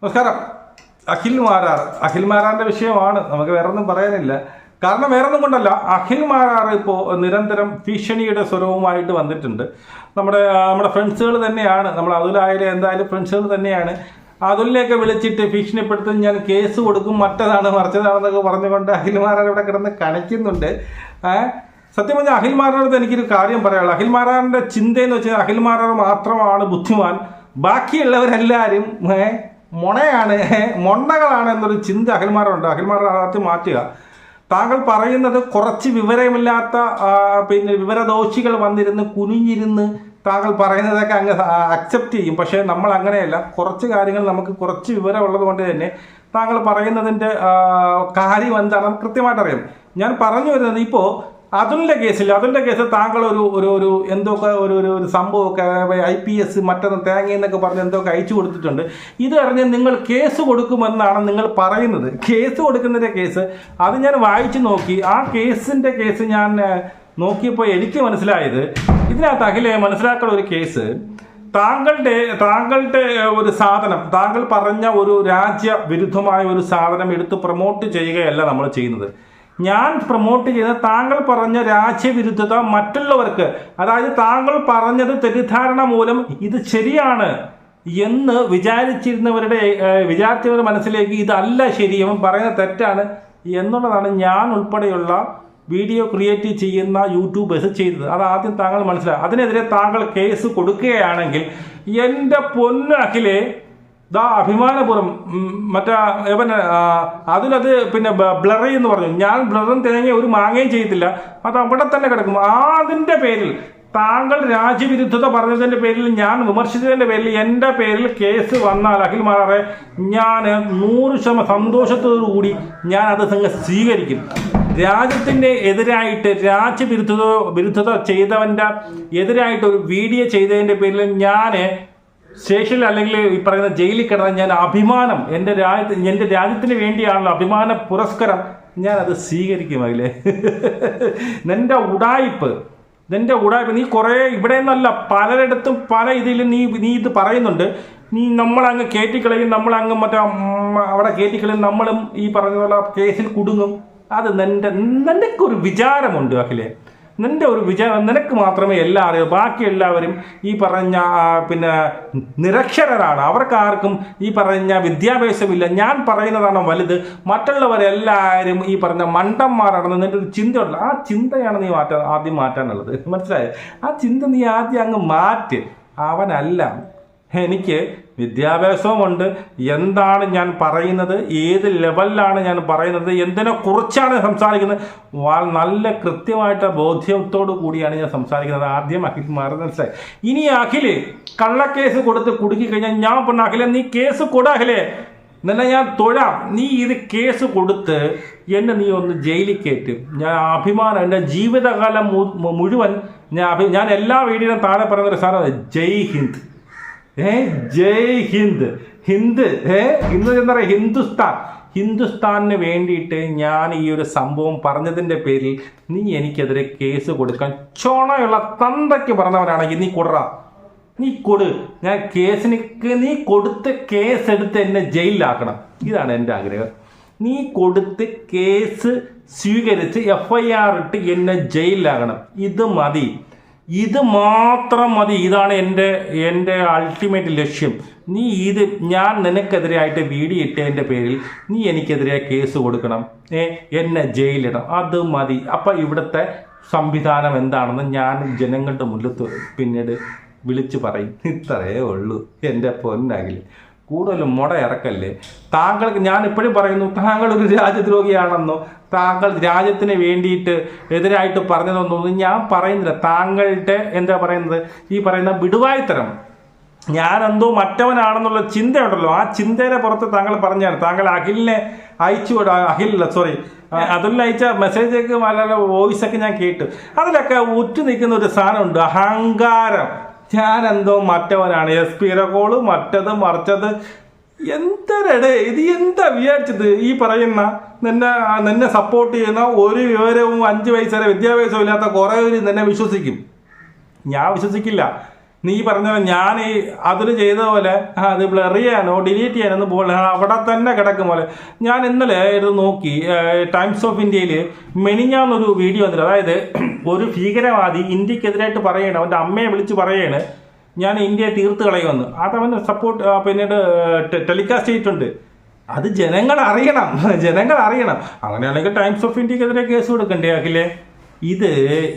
നമസ്കാരം. അഖിൽ മാരാറിന്റെ വിഷയമാണ്, നമുക്ക് വേറെ ഒന്നും പറയാനില്ല. കാരണം വേറെ ഒന്നും കൊണ്ടല്ല, അഖിൽ മാരാർ ഇപ്പോൾ നിരന്തരം ഭീഷണിയുടെ സ്വരവുമായിട്ട് വന്നിട്ടുണ്ട്. നമ്മുടെ ഫ്രണ്ട്സുകൾ തന്നെയാണ്, നമ്മൾ അതുലായാലും എന്തായാലും ഫ്രണ്ട്സുകൾ തന്നെയാണ്. അതുലിനെയൊക്കെ വിളിച്ചിട്ട് ഭീഷണിപ്പെടുത്തി ഞാൻ കേസ് കൊടുക്കും, മറ്റതാണ് മറിച്ചതാണെന്നൊക്കെ പറഞ്ഞുകൊണ്ട് അഖിൽ മാരാർ ഇവിടെ കിടന്ന് കണക്കുന്നുണ്ട്. സത്യം പറഞ്ഞാൽ അഖിൽ മാരാറോട് എനിക്കൊരു കാര്യം പറയാനുള്ളൂ. അഖിൽ മാരാറിന്റെ ചിന്തയെന്ന് വെച്ചാൽ അഖിൽ മാരാർ മാത്രമാണ് ബുദ്ധിമാൻ, ബാക്കിയുള്ളവരെല്ലാവരും മൊണയാണ്, മൊണ്ണകളാണ് എന്നൊരു ചിന്ത അഖിൽമാരുണ്ട്. അഖിൽമാർ ആദ്യം മാറ്റുക. താങ്കൾ പറയുന്നത് കുറച്ച് വിവരമില്ലാത്ത വിവരദോഷികൾ വന്നിരുന്ന് കുനിഞ്ഞിരുന്ന് താങ്കൾ പറയുന്നതൊക്കെ അങ്ങ് അക്സെപ്റ്റ് ചെയ്യും. പക്ഷേ നമ്മൾ അങ്ങനെയല്ല, കുറച്ച് കാര്യങ്ങൾ നമുക്ക് കുറച്ച് വിവരമുള്ളത് കൊണ്ട് തന്നെ താങ്കൾ പറയുന്നതിൻ്റെ കാര്യം എന്താണെന്ന് കൃത്യമായിട്ട് അറിയാം. ഞാൻ പറഞ്ഞു വരുന്നത്, ഇപ്പോൾ അതുലിൻ്റെ കേസ് താങ്കൾ ഒരു എന്തൊക്കെ ഒരു സംഭവമൊക്കെ IPS മറ്റൊന്ന് തേങ്ങയെന്നൊക്കെ പറഞ്ഞ് എന്തൊക്കെ അയച്ചു കൊടുത്തിട്ടുണ്ട്. ഇത് അറിഞ്ഞ് നിങ്ങൾ കേസ് കൊടുക്കുമെന്നാണ് നിങ്ങൾ പറയുന്നത്. കേസ് കൊടുക്കുന്നതിൻ്റെ കേസ് അത് ഞാൻ വായിച്ചു നോക്കി. ആ കേസ് ഞാൻ നോക്കിയപ്പോൾ എനിക്ക് മനസ്സിലായത്, ഇതിനകത്ത് അഖിലെ മനസ്സിലാക്കുന്ന ഒരു കേസ്, താങ്കളുടെ ഒരു സാധനം, താങ്കൾ പറഞ്ഞ ഒരു രാജ്യവിരുദ്ധമായ ഒരു സാധനം എടുത്ത് പ്രൊമോട്ട് ചെയ്യുകയല്ല നമ്മൾ ചെയ്യുന്നത്. ഞാൻ പ്രൊമോട്ട് ചെയ്ത താങ്കൾ പറഞ്ഞ രാജ്യവിരുദ്ധത മറ്റുള്ളവർക്ക്, അതായത് താങ്കൾ പറഞ്ഞത് തെറ്റിദ്ധാരണ മൂലം ഇത് ശരിയാണ് എന്ന് വിചാരിച്ചവരുടെ മനസ്സിലേക്ക് ഇതല്ല ശരി, അവൻ പറയുന്നത് തെറ്റാണ് എന്നുള്ളതാണ് ഞാൻ ഉൾപ്പെടെയുള്ള വീഡിയോ ക്രിയേറ്റ് ചെയ്യുന്ന യൂട്യൂബേഴ്സ് ചെയ്തത്. അത് ആദ്യം താങ്കൾ മനസ്സിലാക്കുക. അതിനെതിരെ താങ്കൾ കേസ് കൊടുക്കുകയാണെങ്കിൽ എൻ്റെ പൊന്നു അഖിലെ, അഭിമാനപൂർവ്വം അതിലത് ബ്ലറി എന്ന് പറഞ്ഞു. ഞാൻ ബ്ലറും തേങ്ങ ഒരു മാങ്ങയും ചെയ്തില്ല, അത് അവിടെ തന്നെ കിടക്കും. അതിൻ്റെ പേരിൽ താങ്കൾ രാജ്യവിരുദ്ധത പറഞ്ഞതിൻ്റെ പേരിൽ, ഞാൻ വിമർശിച്ചതിൻ്റെ പേരിൽ എൻ്റെ പേരിൽ കേസ് വന്നാൽ അഖിൽ മാരാറെ ഞാൻ 100% സന്തോഷത്തോടുകൂടി ഞാൻ അത് സ്വീകരിക്കും. രാജ്യത്തിൻ്റെ എതിരായിട്ട് രാജ്യവിരുദ്ധത ചെയ്തവൻ്റെ എതിരായിട്ട് ഒരു വീഡിയോ ചെയ്തതിൻ്റെ പേരിൽ ഞാൻ സ്റ്റേഷനിൽ അല്ലെങ്കിൽ ഈ പറയുന്ന ജയിലിൽ കിടന്ന ഞാൻ അഭിമാനം, എൻ്റെ രാജ്യത്തിന് വേണ്ടിയാണല്ലോ അഭിമാന പുരസ്കാരം, ഞാൻ അത് സ്വീകരിക്കും. അതിലെ നിന്റെ ഉടായ്പ് നീ കുറേ ഇവിടെ നിന്നല്ല പലരിടത്തും പല ഇതിലും നീ ഇത് പറയുന്നുണ്ട്. നീ നമ്മളങ്ങ് കയറ്റിക്കളയും, നമ്മളങ്ങ് അവിടെ കയറ്റിക്കളയും, നമ്മളും ഈ പറഞ്ഞ കേസിൽ കുടുങ്ങും. അത് നിനക്ക് ഒരു വിചാരമുണ്ട് അഖിലെ, നിന്റെ ഒരു വിചാരം നിനക്ക് മാത്രമേ എല്ലാം അറിയൂ. ബാക്കി എല്ലാവരും ഈ പറഞ്ഞ നിരക്ഷരരാണ്, അവർക്കാർക്കും ഈ പറഞ്ഞ വിദ്യാഭ്യാസമില്ല. ഞാൻ പറയുന്നതാണ് വലുത്, മറ്റുള്ളവരെല്ലാവരും ഈ പറഞ്ഞ മണ്ടന്മാരാണെന്ന് നിന്റെ ഒരു ചിന്തയുണ്ട്. ആ ചിന്തയാണ് നീ ആദ്യം മാറ്റാനുള്ളത്, മനസ്സിലായോ? ആ ചിന്ത നീ ആദ്യം അങ്ങ് മാറ്റ്. അവനല്ല, എനിക്ക് വിദ്യാഭ്യാസവുമുണ്ട്, എന്താണ് ഞാൻ പറയുന്നത്, ഏത് ലെവലിലാണ് ഞാൻ പറയുന്നത്, എന്തിനെ കുറിച്ചാണ് സംസാരിക്കുന്നത്, നല്ല കൃത്യമായിട്ട് ബോധ്യത്തോടു കൂടിയാണ് ഞാൻ സംസാരിക്കുന്നത്. ആദ്യം അഖിൽ മാറി മനസ്സിലായി. ഇനി അഖില് കള്ളക്കേസ് കൊടുത്ത് കുടുക്കി കഴിഞ്ഞാൽ ഞാൻ പറഞ്ഞ അഖിലെ, നീ കേസ് കൊടു അഖിലെ, നിന്നെ ഞാൻ തൊഴാം. നീ ഇത് കേസ് കൊടുത്ത് എന്നെ നീ ഒന്ന് ജയിലിൽ കയറ്റും. ഞാൻ അഭിമാനം, എൻ്റെ ജീവിതകാലം മുഴുവൻ ഞാൻ എല്ലാ വീഡിയോയിലും താഴെ പറയുന്നൊരു സാധനം ജയ് ഹിന്ദ്. ജയ് ഹിന്ദ്. ഹിന്ദ് എന്താ പറയുക, ഹിന്ദുസ്ഥാനിന് വേണ്ടിയിട്ട് ഞാൻ ഈ ഒരു സംഭവം പറഞ്ഞതിൻ്റെ പേരിൽ നീ എനിക്കെതിരെ കേസ് കൊടുക്കാൻ ചോണയുള്ള തന്തയ്ക്ക് പറഞ്ഞവനാണെങ്കിൽ നീ കൊടു. ഞാൻ നീ കൊടുത്ത് കേസെടുത്ത് എന്നെ ജയിലിലാക്കണം. ഇതാണ് എൻ്റെ ആഗ്രഹം. നീ കൊടുത്ത് കേസ് സ്വീകരിച്ച് FIR ഇട്ട് എന്നെ ജയിലിലാക്കണം. ഇത് മാത്രം മതി. ഇതാണ് എൻ്റെ അൾട്ടിമേറ്റ് ലക്ഷ്യം. ഞാൻ നിനക്കെതിരായിട്ട് വീഡിയോ ഇട്ടതിൻ്റെ പേരിൽ നീ എനിക്കെതിരെ കേസ് കൊടുക്കണം, എന്നെ ജയിലിടണം. അത് മതി. അപ്പം ഇവിടുത്തെ സംവിധാനം എന്താണെന്ന് ഞാൻ ജനങ്ങളുടെ മുന്നിൽ പിന്നീട് വിളിച്ചു പറയും. ഇത്രയേ ഉള്ളൂ എൻ്റെ പൊന്നകിൽ. കൂടുതലും മുട ഇറക്കല്ലേ. താങ്കൾക്ക് ഞാൻ ഇപ്പോഴും പറയുന്നു, താങ്കൾ ഒരു രാജ്യദ്രോഹിയാണെന്നോ താങ്കൾ രാജ്യത്തിന് വേണ്ടിയിട്ട് എതിരായിട്ട് പറഞ്ഞതൊന്നും ഞാൻ പറയുന്നില്ല. താങ്കളുടെ എന്താ പറയുന്നത്, ഈ പറയുന്ന വിടുവായിത്തരം, ഞാനെന്തോ മറ്റവനാണെന്നുള്ള ചിന്തയുണ്ടല്ലോ, ആ ചിന്തയുടെ പുറത്ത് താങ്കൾ പറഞ്ഞാണ്. താങ്കൾ അഖിലിനെ അതുലിന് അയച്ച മെസ്സേജൊക്കെ വളരെ വോയിസൊക്കെ ഞാൻ കേട്ടു. അതിലൊക്കെ ഉറ്റു നിൽക്കുന്ന ഒരു സാധനമുണ്ട്, അഹങ്കാരം. ഞാനെന്തോ മറ്റവനാണ്, SP കോള് മറ്റത് മറിച്ചത്. എന്തരടേ ഇത്, എന്താ വിചാരിച്ചത്? ഈ പറയുന്ന നിന്നെ സപ്പോർട്ട് ചെയ്യുന്ന ഒരു വിവരവും 5 വയസ്സ് വരെ വിദ്യാഭ്യാസവും ഇല്ലാത്ത കുറേ പേര് നിന്നെ വിശ്വസിക്കും. ഞാൻ വിശ്വസിക്കില്ല. നീ പറഞ്ഞ ഞാൻ ഈ അതിൽ ചെയ്ത പോലെ അത് ബ്ലർ ചെയ്യാനോ ഡിലീറ്റ് ചെയ്യാനൊന്നും പോലെ അവിടെ തന്നെ കിടക്കും പോലെ. ഞാൻ ഇന്നലെ ഇത് നോക്കി, ടൈംസ് ഓഫ് ഇന്ത്യയിൽ മെനിഞ്ഞാന്നൊരു വീഡിയോ വന്നിട്ട്, അതായത് ഒരു ഭീകരവാദി ഇന്ത്യക്കെതിരായിട്ട് പറയണം, അവൻ്റെ അമ്മയെ വിളിച്ച് പറയാണ് ഞാൻ ഇന്ത്യയെ തീർത്ത് കളയുമെന്ന്. അതവന് സപ്പോർട്ട് പിന്നീട് ടെലികാസ്റ്റ് ചെയ്തിട്ടുണ്ട്. അത് ജനങ്ങൾ അറിയണം. അങ്ങനെയാണെങ്കിൽ ടൈംസ് ഓഫ് ഇന്ത്യക്കെതിരെ കേസ് കൊടുക്കണ്ടേ അഖിലേ? ഇത്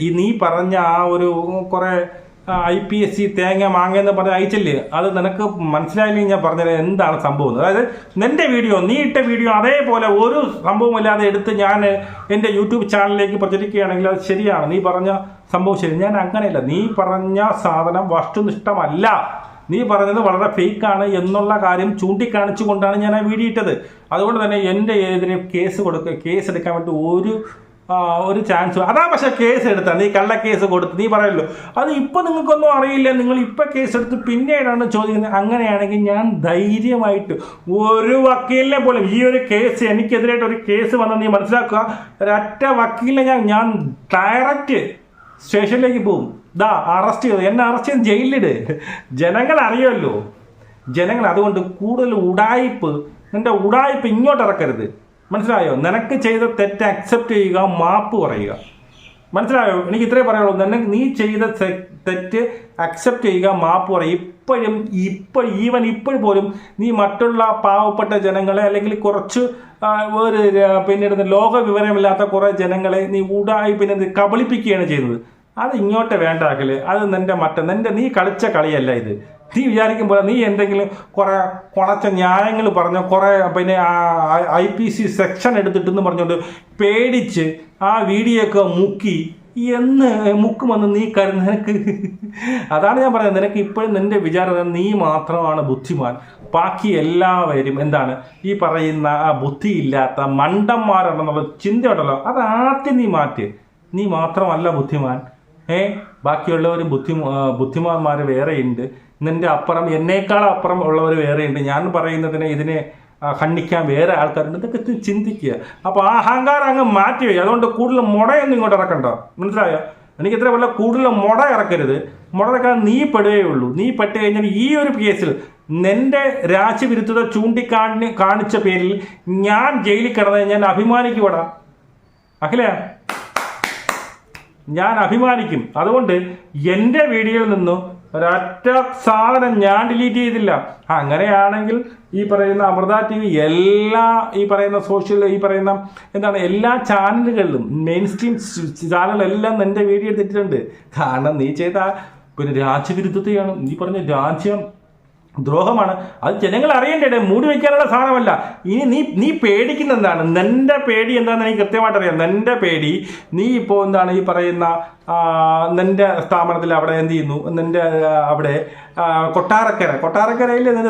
ഈ നീ പറഞ്ഞ ആ ഒരു കുറേ IPSC തേങ്ങ മാങ്ങ എന്ന് പറഞ്ഞ് അയച്ചില്ലേ, അത് നിനക്ക് മനസ്സിലായില്ലെങ്കിൽ ഞാൻ പറഞ്ഞത് എന്താണ് സംഭവം. അതായത് നിന്റെ വീഡിയോ, നീ ഇട്ട വീഡിയോ അതേപോലെ ഒരു സംഭവമില്ലാതെ എടുത്ത് ഞാൻ എൻ്റെ യൂട്യൂബ് ചാനലിലേക്ക് പ്രചരിക്കുകയാണെങ്കിൽ അത് ശരിയാണ്. നീ പറഞ്ഞ സംഭവം ശരി. ഞാൻ അങ്ങനെയല്ല, നീ പറഞ്ഞ സാധനം വസ്തുനിഷ്ഠമല്ല, നീ പറഞ്ഞത് വളരെ ഫേക്കാണ് എന്നുള്ള കാര്യം ചൂണ്ടിക്കാണിച്ചുകൊണ്ടാണ് ഞാൻ ആ വീഡിയോ ഇട്ടത്. അതുകൊണ്ട് തന്നെ എൻ്റെ എതിരെ കേസ് എടുക്കാൻ വേണ്ടി ഒരു ചാൻസ്. അതാ പക്ഷെ കേസ് എടുത്താൽ നീ കള്ള കേസ് കൊടുത്ത് നീ പറയല്ലോ അത് ഇപ്പം നിങ്ങൾക്കൊന്നും അറിയില്ല, നിങ്ങൾ ഇപ്പം കേസ് എടുത്ത് പിന്നീടാണ് ചോദിക്കുന്നത്. അങ്ങനെയാണെങ്കിൽ ഞാൻ ധൈര്യമായിട്ട് ഒരു വക്കീലിനെ പോലും ഈ ഒരു കേസ് എനിക്കെതിരായിട്ട് ഒരു കേസ് വന്ന് നീ മനസ്സിലാക്കുക, ഒരൊറ്റ വക്കീലിനെ ഞാൻ ഡയറക്റ്റ് സ്റ്റേഷനിലേക്ക് പോകും. അറസ്റ്റ് ചെയ്തു, എന്നെ അറസ്റ്റ് ചെയ്ത് ജയിലിലിട്. ജനങ്ങൾ അറിയുമല്ലോ, ജനങ്ങൾ. അതുകൊണ്ട് കൂടുതൽ നിന്റെ ഉടായ്പ് ഇങ്ങോട്ട് ഇറക്കരുത്. മനസ്സിലായോ? നിനക്ക് ചെയ്ത തെറ്റ് അക്സെപ്റ്റ് ചെയ്യുക, മാപ്പ് പറയുക. മനസ്സിലായോ? എനിക്ക് ഇത്രേ പറയുള്ളൂ. നീ ചെയ്ത തെറ്റ് അക്സെപ്റ്റ് ചെയ്യുക, മാപ്പ് പറയുക. ഇപ്പോഴും പോലും നീ മറ്റുള്ള പാവപ്പെട്ട ജനങ്ങളെ അല്ലെങ്കിൽ കുറച്ച് പിന്നീട് ലോക വിവരമില്ലാത്ത കുറേ ജനങ്ങളെ നീ പിന്നെ കബളിപ്പിക്കുകയാണ് ചെയ്യുന്നത്. അത് ഇങ്ങോട്ട് വേണ്ടാക്കല്. അത് നീ കളിച്ച കളിയല്ല ഇത്. നീ വിചാരിക്കുമ്പോൾ നീ എന്തെങ്കിലും കുറേ കുണച്ച ന്യായങ്ങൾ പറഞ്ഞ കുറേ പിന്നെ IPC സെക്ഷൻ എടുത്തിട്ടെന്ന് പറഞ്ഞുകൊണ്ട് പേടിച്ച് ആ വീഡിയോ ഒക്കെ മുക്കുമെന്ന് നീ നിനക്ക് അതാണ് ഞാൻ പറയുന്നത്. നിനക്ക് ഇപ്പോഴും നിന്റെ വിചാരം നീ മാത്രമാണ് ബുദ്ധിമാൻ, ബാക്കി എല്ലാവരും എന്താണ് ഈ പറയുന്ന ആ ബുദ്ധിയില്ലാത്ത മണ്ടന്മാരുണ്ടെന്നുള്ള ചിന്തയുണ്ടല്ലോ, അത് ആദ്യം നീ മാറ്റ്. നീ മാത്രമല്ല ബുദ്ധിമാൻ, ബാക്കിയുള്ളവരും ബുദ്ധിമാന്മാർ വേറെയുണ്ട്. നിന്റെ അപ്പുറം എന്നേക്കാൾ അപ്പുറം ഉള്ളവർ വേറെയുണ്ട്. ഞാൻ പറയുന്നതിനെ ഇതിനെ ഖണ്ഡിക്കാൻ വേറെ ആൾക്കാരുണ്ട്. ഇതൊക്കെ ചിന്തിക്കുക. അപ്പോൾ ആ അഹങ്കാരം അങ്ങ് മാറ്റി വയ്ക്കുക. അതുകൊണ്ട് കൂടുതൽ മുടയൊന്നും ഇങ്ങോട്ട് ഇറക്കണ്ട. മനസ്സിലായോ? എനിക്ക് ഇത്ര വല്ല കൂടുതൽ മുട ഇറക്കരുത്. മുട ഇറക്കാൻ നീ പെടുകയുള്ളൂ. നീ പെട്ട് കഴിഞ്ഞാൽ ഈ ഒരു കേസിൽ നിന്റെ രാജ്യവിരുദ്ധത കാണിച്ച പേരിൽ ഞാൻ ജയിലിൽ കിടന്നത് ഞാൻ അഭിമാനിക്കുവാടാ അഖിലേ, ഞാൻ അഭിമാനിക്കും. അതുകൊണ്ട് എൻ്റെ വീഡിയോയിൽ നിന്നും ഒരൊറ്റ സാധനം ഞാൻ ഡിലീറ്റ് ചെയ്തില്ല. അങ്ങനെയാണെങ്കിൽ ഈ പറയുന്ന അമൃത TV എല്ലാ ഈ പറയുന്ന എല്ലാ ചാനലുകളിലും മെയിൻ സ്ട്രീം ചാനലെല്ലാം എൻ്റെ വീഡിയോ എടുത്തിട്ടുണ്ട്. കാരണം നീ ചെയ്ത പിന്നെ രാജ്യവിരുദ്ധതയാണ്, നീ പറഞ്ഞ രാജ്യം ദ്രോഹമാണ്. അത് ജനങ്ങൾ അറിയണ്ടേ, മൂടി വയ്ക്കാനുള്ള സാധനമല്ല. ഇനി നീ പേടിക്കുന്ന എന്താണ്? നിന്റെ പേടി എന്താണെന്ന് എനിക്ക് കൃത്യമായിട്ട് അറിയാം. നിന്റെ പേടി നീ ഇപ്പോൾ എന്താണ് ഈ പറയുന്ന നിന്റെ സ്ഥാപനത്തിൽ അവിടെ എന്ത് ചെയ്യുന്നു, നിന്റെ അവിടെ കൊട്ടാരക്കരയിൽ നിന്റെ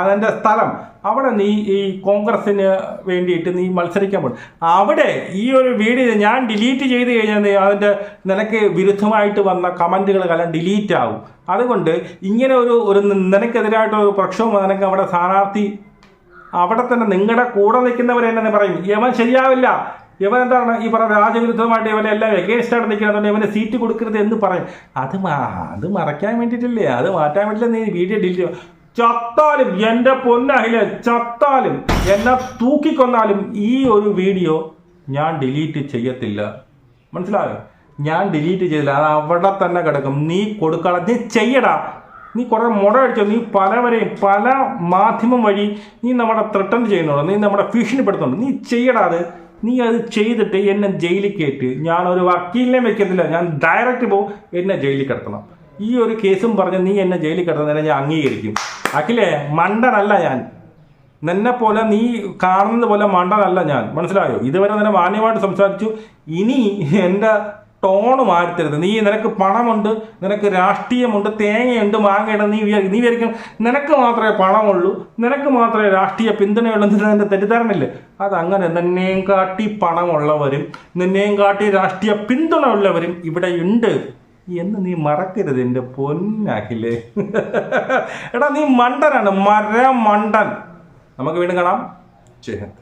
നിന്റെ സ്ഥലം അവിടെ നീ ഈ കോൺഗ്രസിന് വേണ്ടിയിട്ട് നീ മത്സരിക്കാൻ പോകും. അവിടെ ഈ ഒരു വീഡിയോ ഞാൻ ഡിലീറ്റ് ചെയ്ത് കഴിഞ്ഞാൽ അതിൻ്റെ നിനക്ക് വിരുദ്ധമായിട്ട് വന്ന കമൻറ്റുകളെല്ലാം ഡിലീറ്റ് ആവും. അതുകൊണ്ട് ഇങ്ങനെ ഒരു നിനക്കെതിരായിട്ടൊരു പ്രക്ഷോഭം നിനക്ക് അവിടെ സ്ഥാനാർത്ഥി അവിടെ തന്നെ നിങ്ങളുടെ കൂടെ നിൽക്കുന്നവരെന്നെ പറയും യവൻ ശരിയാവില്ല, ഇവൻ എന്താണ് ഈ പറഞ്ഞ രാജ്യവിരുദ്ധമായിട്ട് ഇവനെല്ലാം എഗേൻസ്റ്റായിട്ട് നിൽക്കുന്നത്, ഇവന് സീറ്റ് കൊടുക്കരുത് എന്ന് പറയും. അത് മറയ്ക്കാൻ വേണ്ടിയിട്ടില്ലേ, അത് മാറ്റാൻ വേണ്ടിയില്ല നീ വീഡിയോ ഡിലീറ്റ് ചെയ്യും. ചത്താലും എൻ്റെ പൊന്നഹിലെ ചത്താലും എന്നെ തൂക്കിക്കൊന്നാലും ഈ ഒരു വീഡിയോ ഞാൻ ഡിലീറ്റ് ചെയ്യത്തില്ല. മനസ്സിലായോ? ഞാൻ ഡിലീറ്റ് ചെയ്തില്ല, അത് അവിടെ തന്നെ കിടക്കും. നീ കൊടുക്കണം, നീ ചെയ്യടാ. നീ കുറേ മുട അടിച്ചോ, നീ പല മാധ്യമം വഴി നീ നമ്മുടെ ത്രെട്ടൻ ചെയ്യുന്നുണ്ടോ, നീ നമ്മുടെ ഭീഷണിപ്പെടുത്തുന്നുണ്ട്. നീ ചെയ്യടാ അത്. നീ അത് ചെയ്തിട്ട് എന്നെ ജയിലിൽ കയറ്റി. ഞാനൊരു വക്കീലിനെ വെക്കത്തില്ല, ഞാൻ ഡയറക്റ്റ് പോകും, എന്നെ ജയിലിൽ കിടത്തണം. ഈ ഒരു കേസും പറഞ്ഞ് നീ എന്നെ ജയിലിൽ കിടത്തുന്നതിനെ ഞാൻ അംഗീകരിക്കും. അഖിലേ, മണ്ടനല്ല ഞാൻ. നിന്നെപ്പോലെ നീ കാണുന്നത് പോലെ മണ്ടനല്ല ഞാൻ. മനസ്സിലായോ? ഇതുവരെ നിന്നെ മാന്യമായിട്ട് സംസാരിച്ചു. ഇനി എൻ്റെ ടോണ് മാറ്റരുത്. നിനക്ക് പണമുണ്ട്, നിനക്ക് രാഷ്ട്രീയമുണ്ട്, തേങ്ങയുണ്ട്, മാങ്ങയുണ്ട്. നീ വിചാരിക്കും നിനക്ക് മാത്രമേ പണമുള്ളൂ, നിനക്ക് മാത്രമേ രാഷ്ട്രീയ പിന്തുണയുള്ളൂ എന്ന് തെറ്റിദ്ധാരണയില്ലേ? അതങ്ങനെ നിന്നെയും കാട്ടി പണമുള്ളവരും നിന്നെയും കാട്ടി രാഷ്ട്രീയ പിന്തുണ ഉള്ളവരും ഇവിടെ ഉണ്ട് എന്ന് നീ മറക്കരുത് എൻ്റെ പൊന്നാക്കില്ലേ. എടാ നീ മണ്ടനാണ്, മണ്ടൻ. നമുക്ക് വീണ്ടും കാണാം. ജയ് ഹിന്ദ്.